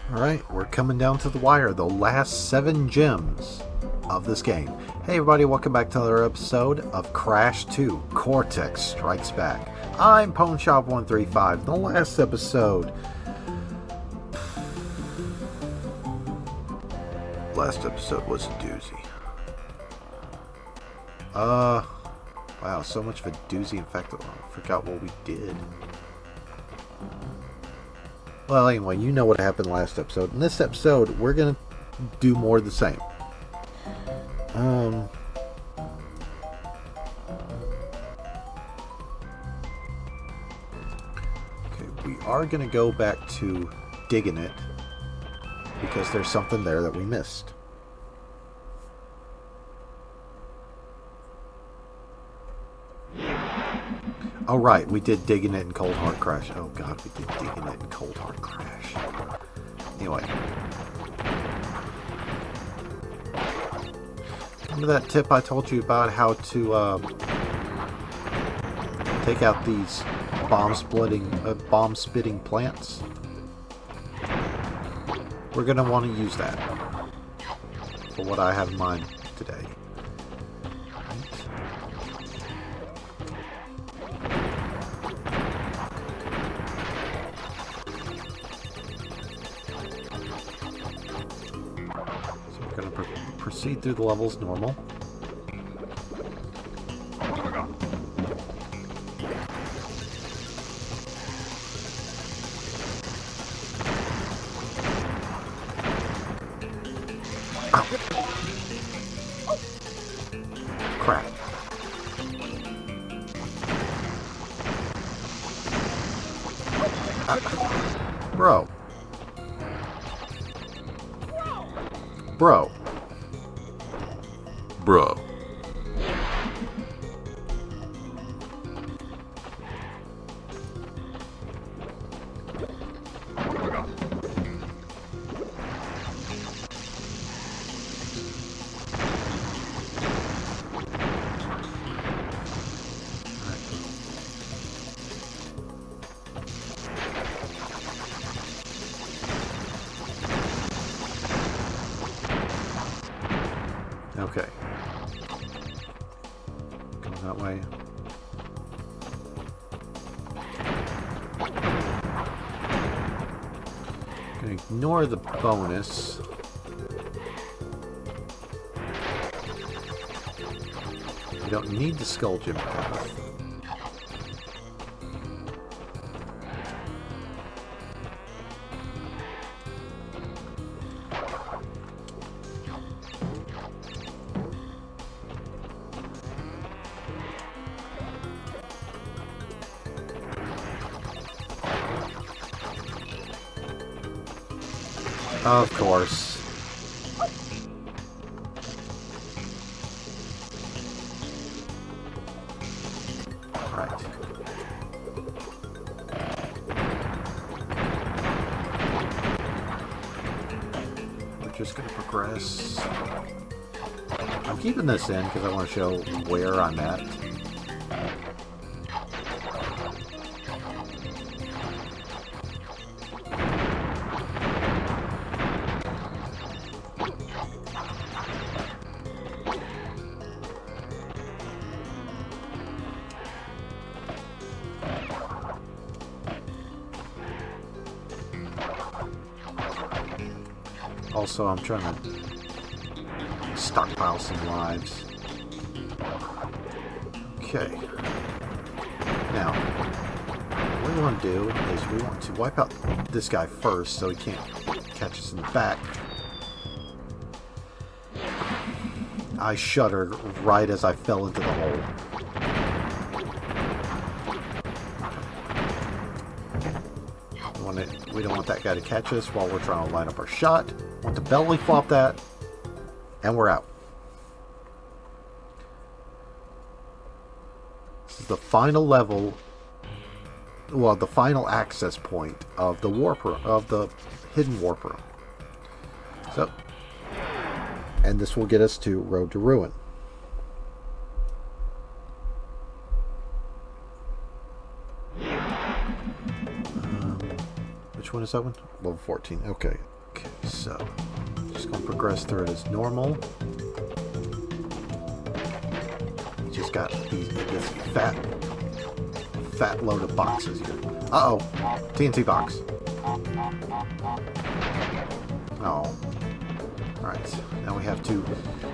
Alright, we're coming down to the wire, the last 7 gems of this game. Hey everybody, welcome back to another episode of Crash 2, Cortex Strikes Back. I'm PwnShop135. The last episode... Last episode was a doozy. Wow, so much of a doozy. In fact, I forgot what we did. Well, anyway, you know what happened last episode. In this episode, we're going to do more of the same. Okay, we are going to go back to digging it because there's something there that we missed. Oh, right, we did digging it in Cold Hard Crash. Oh, God, we did digging it in Cold Hard Crash. Anyway. Remember that tip I told you about how to take out these bomb-spitting plants? We're going to want to use that for what I have in mind today. Proceed through the levels normal. Crap. Bro. Bro. Bro. Okay. Go that way. Gonna ignore the bonus. We don't need the skull gym path. Of course. Right. We're just going to progress. I'm keeping this in because I want to show where I'm at. Also, I'm trying to stockpile some lives. Okay. Now, what we want to do is we want to wipe out this guy first so he can't catch us in the back. I shuddered right as I fell into the hole. We don't want that guy to catch us while we're trying to line up our shot. Want to belly flop that, and we're out. This is the final level, well, the final access point of the warp room, of the hidden warp room. So, and this will get us to Road to Ruin. Which one is that one? Level 14. Okay. so just gonna progress through it as normal. You just got this fat load of boxes here. Uh-oh, TNT box. Oh. Alright, now we have to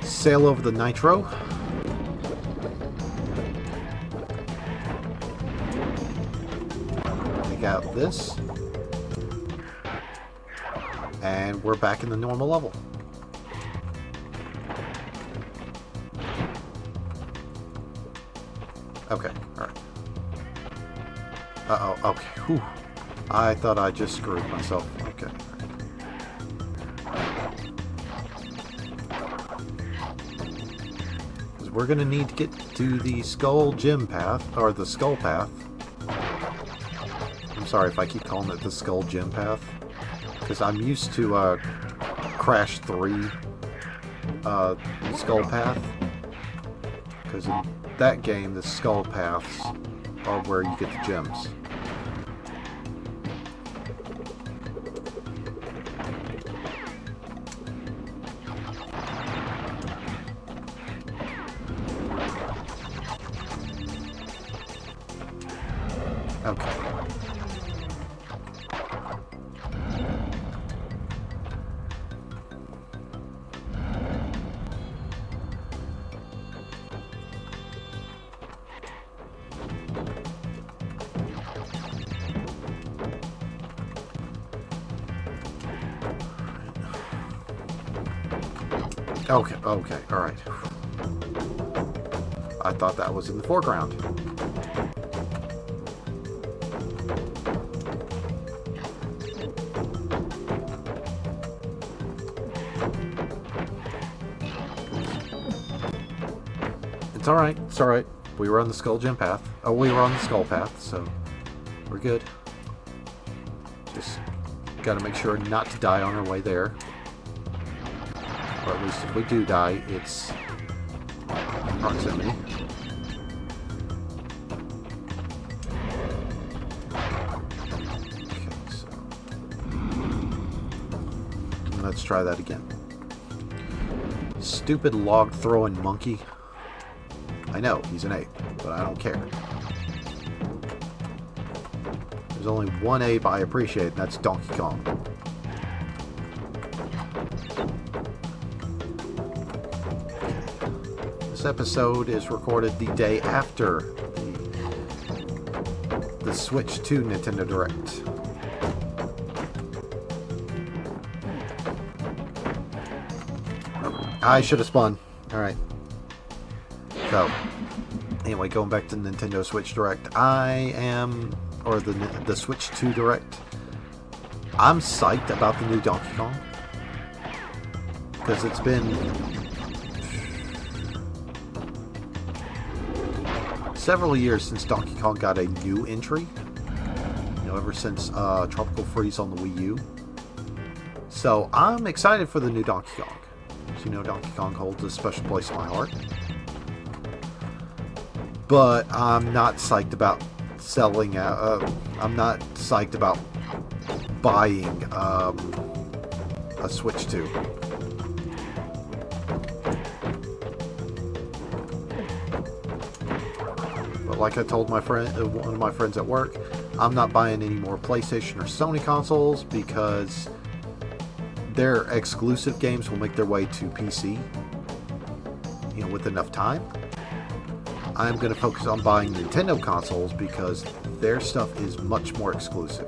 sail over the nitro. Take out this. And we're back in the normal level. Okay, alright. Uh-oh, okay. Whew. I thought I just screwed myself. Okay. Because we're going to need to get to the Skull Gym path, or the Skull path. I'm sorry if I keep calling it the Skull Gym path. Because I'm used to Crash 3 Skull Path. Because in that game, the Skull Paths are where you get the gems. Okay. Okay, alright. I thought that was in the foreground. It's alright, it's alright. We were on the Skull Gym path. Oh, we were on the Skull path, so we're good. Just gotta make sure not to die on our way there. Or at least if we do die, it's proximity. Okay, so let's try that again. Stupid log throwing monkey. I know, he's an ape, but I don't care. There's only one ape I appreciate, and that's Donkey Kong. This episode is recorded the day after the Switch 2 Nintendo Direct. I should have spun. Alright. So, anyway, going back to Nintendo Switch Direct, or the Switch 2 Direct, I'm psyched about the new Donkey Kong. Because it's been several years since Donkey Kong got a new entry. You know, ever since Tropical Freeze on the Wii U. So, I'm excited for the new Donkey Kong. As you know, Donkey Kong holds a special place in my heart. But I'm not psyched about selling out. I'm not psyched about buying a Switch 2. But like I told my friend, one of my friends at work, I'm not buying any more PlayStation or Sony consoles because their exclusive games will make their way to PC. You know, with enough time. I'm going to focus on buying Nintendo consoles because their stuff is much more exclusive.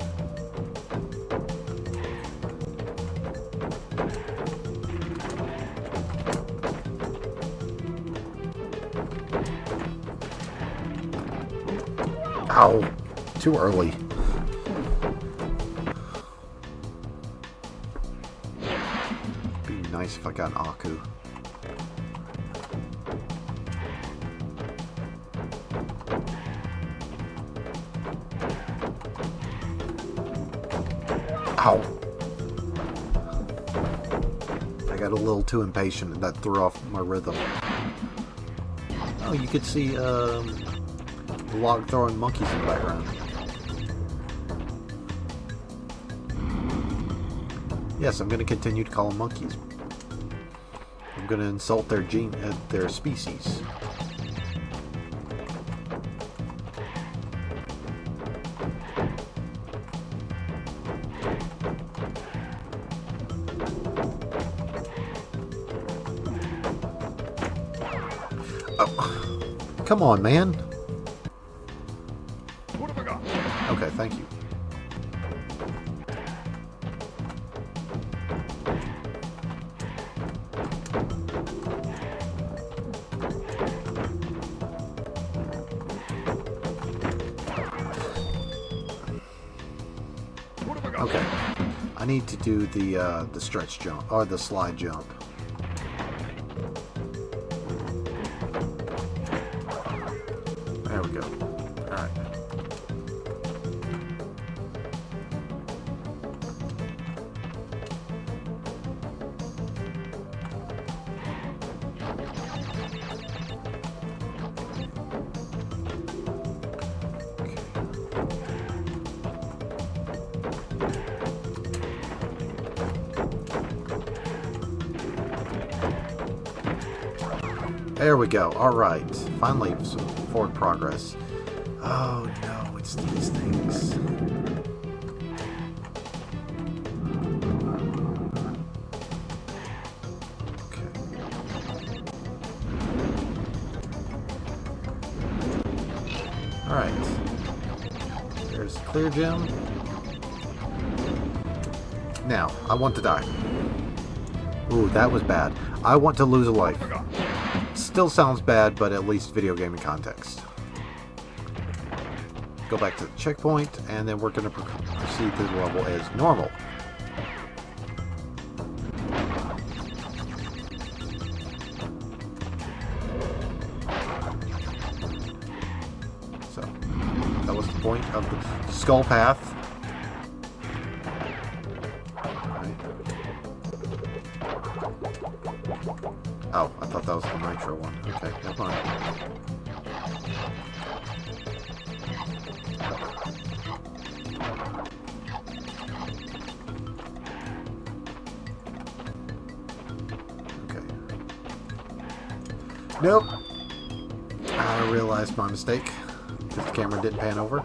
Ow! Too early. Be nice if I got an Aku. Ow! I got a little too impatient and that threw off my rhythm. Oh, you could see the log throwing monkeys in the background. Yes, I'm going to continue to call them monkeys. I'm going to insult their their species. Oh, come on, man. What have I got? Okay, thank you. What have I got? Okay, I need to do the stretch jump or the slide jump. There we go. All right. There we go. All right. Finally, some forward progress. Oh no, it's these things. Okay. All right. There's a clear gem. Now, I want to die. Ooh, that was bad. I want to lose a life. Still sounds bad, but at least video gaming context. Go back to the checkpoint, and then we're going to proceed to the level as normal. So, that was the point of the skull path. Oh, I thought that was the nitro one. Okay, never mind. Okay. Nope. I realized my mistake because the camera didn't pan over.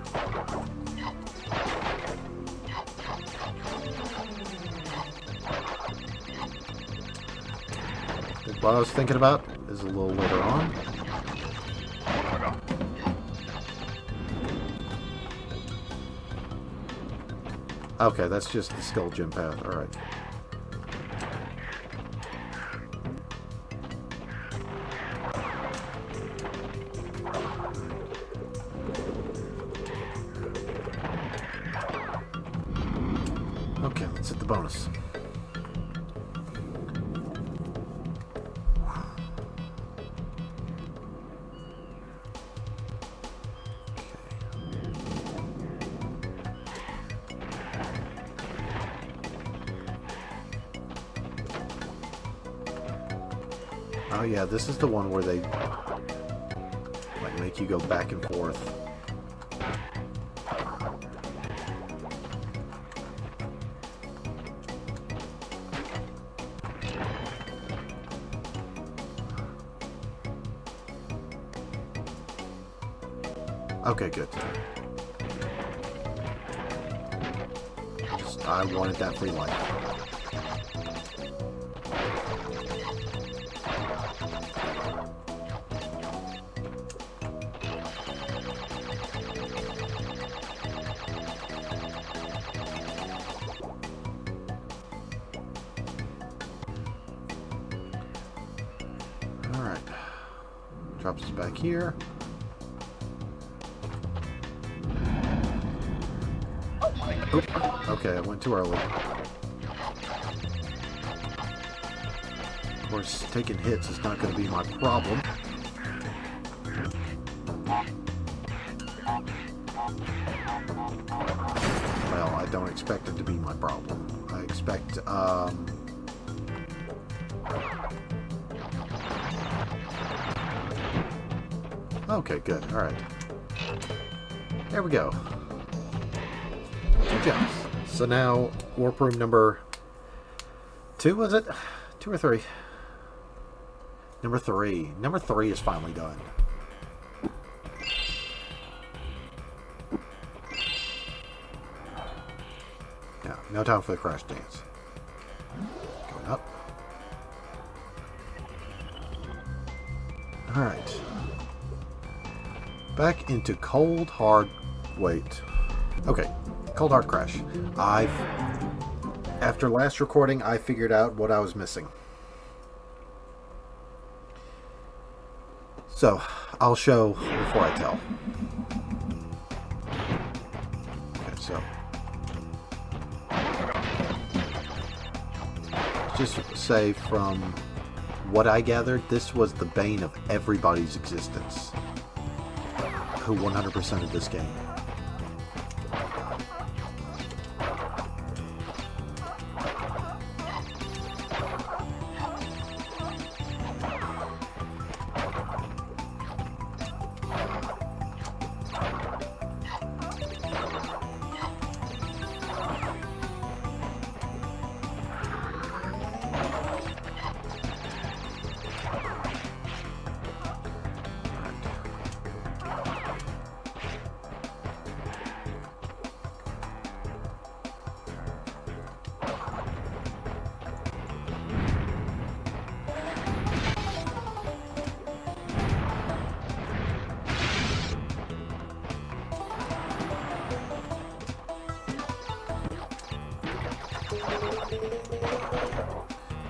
What I was thinking about is a little later on. Okay, that's just the skull gym path. Alright. Okay, let's hit the bonus. Oh yeah, this is the one where they like make you go back and forth. Okay, good. I wanted that free life. Alright. Drops us back here. Oop. Okay, I went too early. Of course, taking hits is not going to be my problem. Well, I don't expect it to be my problem. I expect, okay, good. Alright. There we go. 2 gems. So now, warp room number 2, was it? 2 or 3? Number 3. Number 3 is finally done. Yeah, no time for the crash dance. Going up. Alright. Back into cold, hard... Wait. Okay. Cold, hard crash. After last recording, I figured out what I was missing. So, I'll show before I tell. Okay, so... just say from what I gathered, this was the bane of everybody's existence who 100%ed this game.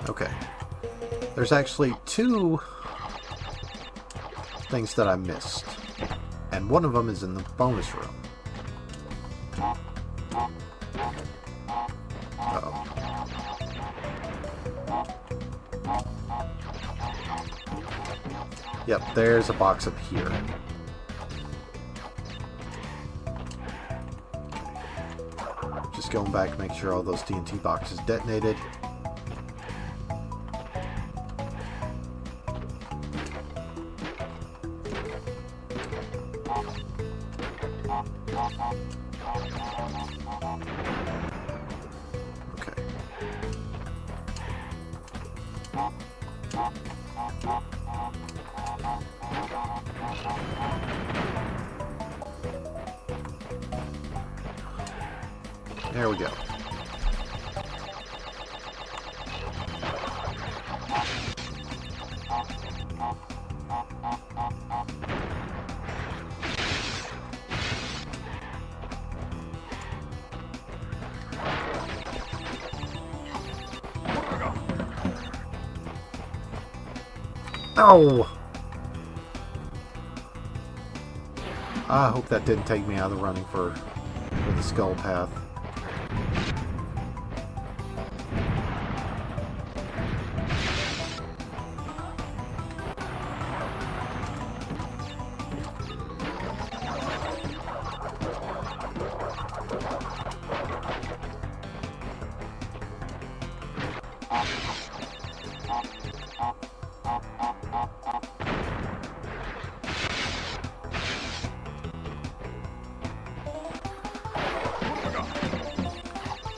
Okay. There's actually 2 things that I missed. And one of them is in the bonus room. Uh-oh. Yep, there's a box up here. Just going back, make sure all those TNT boxes detonated. Okay. There we go. Oh! I hope that didn't take me out of the running for the skull path.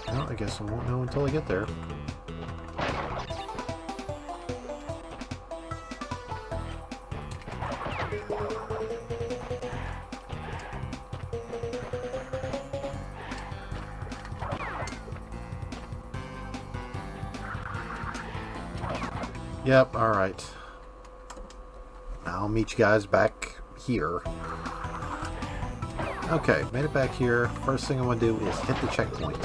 Well, I guess I won't know until I get there. Yep, alright. I'll meet you guys back here. Okay, made it back here. First thing I want to do is hit the checkpoint.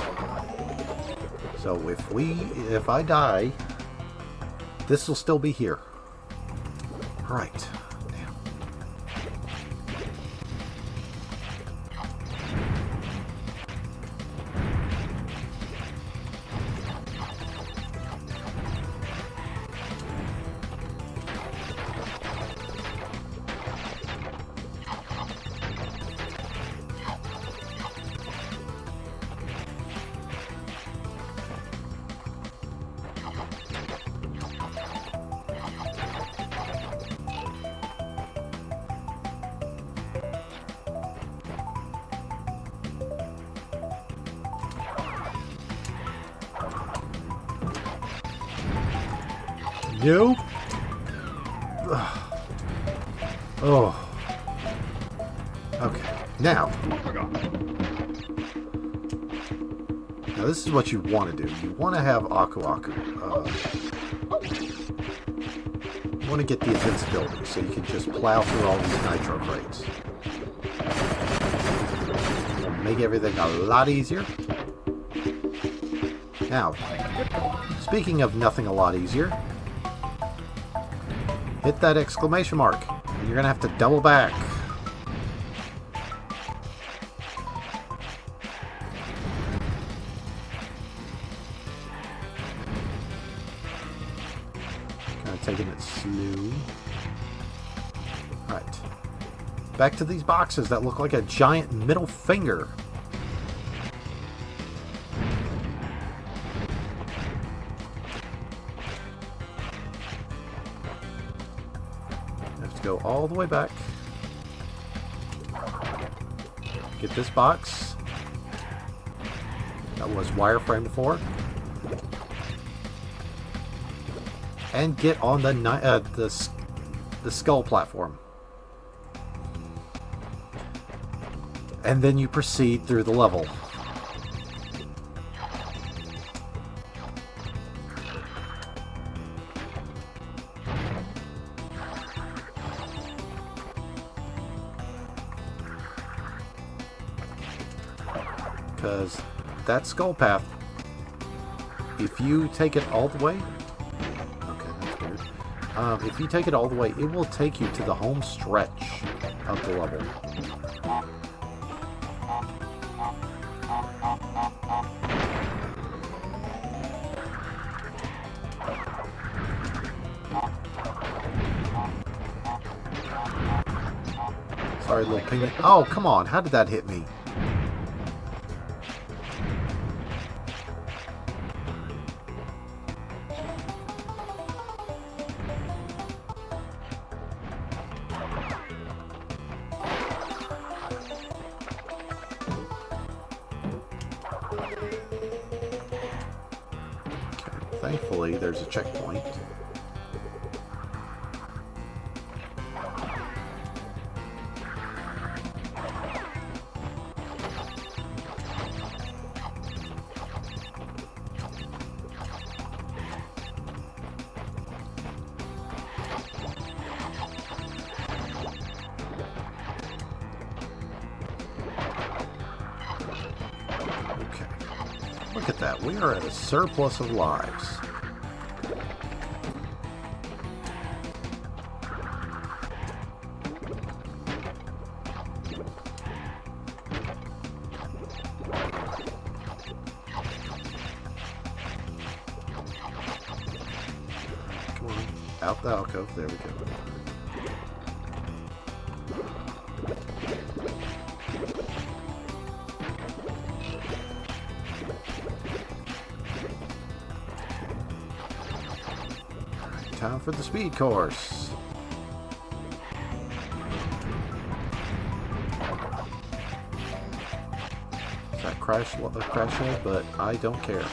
So if I die, this will still be here. Alright. Nope. Oh. Okay. Now this is what you want to do. You want to have Aku Aku. You want to get the invincibility so you can just plow through all these nitro crates. It'll make everything a lot easier. Now, speaking of nothing a lot easier, hit that exclamation mark, and you're going to have to double back. Kind of taking it slow. Alright. Back to these boxes that look like a giant middle finger. Go all the way back. Get this box that was wireframe before, and get on the skull platform. And then you proceed through the level. Because that skull path, if you take it all the way, okay, that's weird. If you take it all the way, it will take you to the home stretch of the level. Sorry, little ping. Oh, come on! How did that hit me? Thankfully, there's a checkpoint. Look at that. We are at a surplus of lives. Come on. Out the alcove. There we go. Time for the speed course. Is that crash load? But I don't care.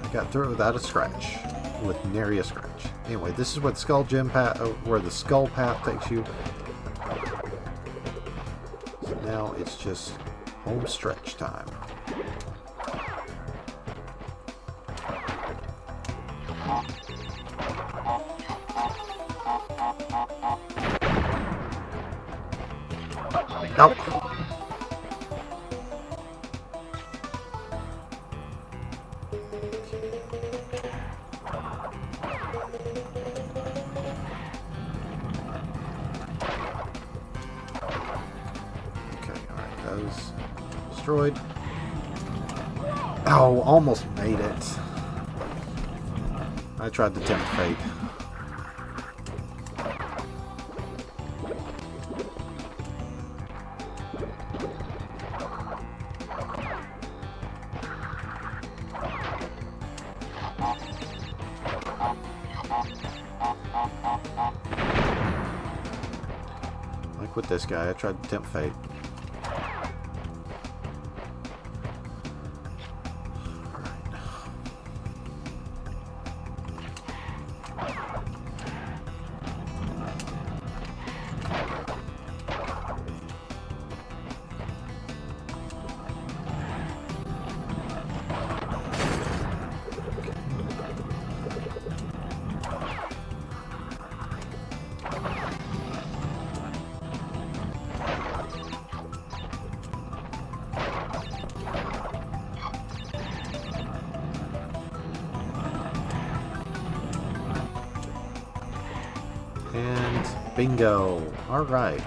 I got through it without a scratch, with nary a scratch. Anyway, this is where the skull gym path, where the skull path takes you. So now it's just home stretch time. Nope. Okay, alright, that was destroyed. Oh, almost made it. I tried to tempt fate. Like with this guy, I tried to tempt fate. Bingo. Alright.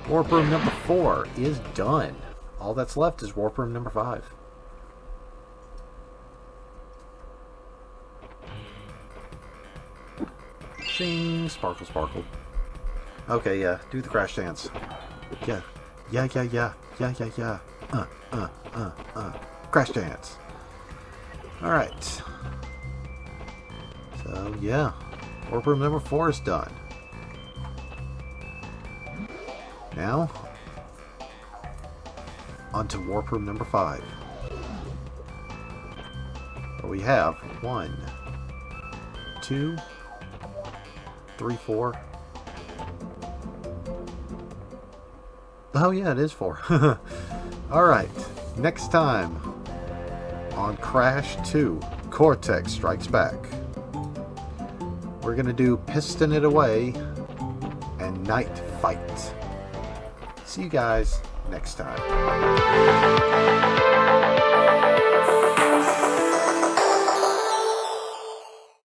Warp room number 4 is done. All that's left is warp room number 5. Shing. Sparkle, sparkle. Okay, yeah. Do the crash dance. Yeah. Yeah, yeah, yeah. Yeah, yeah, yeah. Crash dance. Alright. So, yeah. Warp room number 4 is done. Now, onto warp room number 5. Where we have 1, 2, 3, 4. Oh yeah, it is 4. Alright, next time on Crash 2, Cortex Strikes Back. We're going to do Piston It Away and Night Fight. See you guys next time.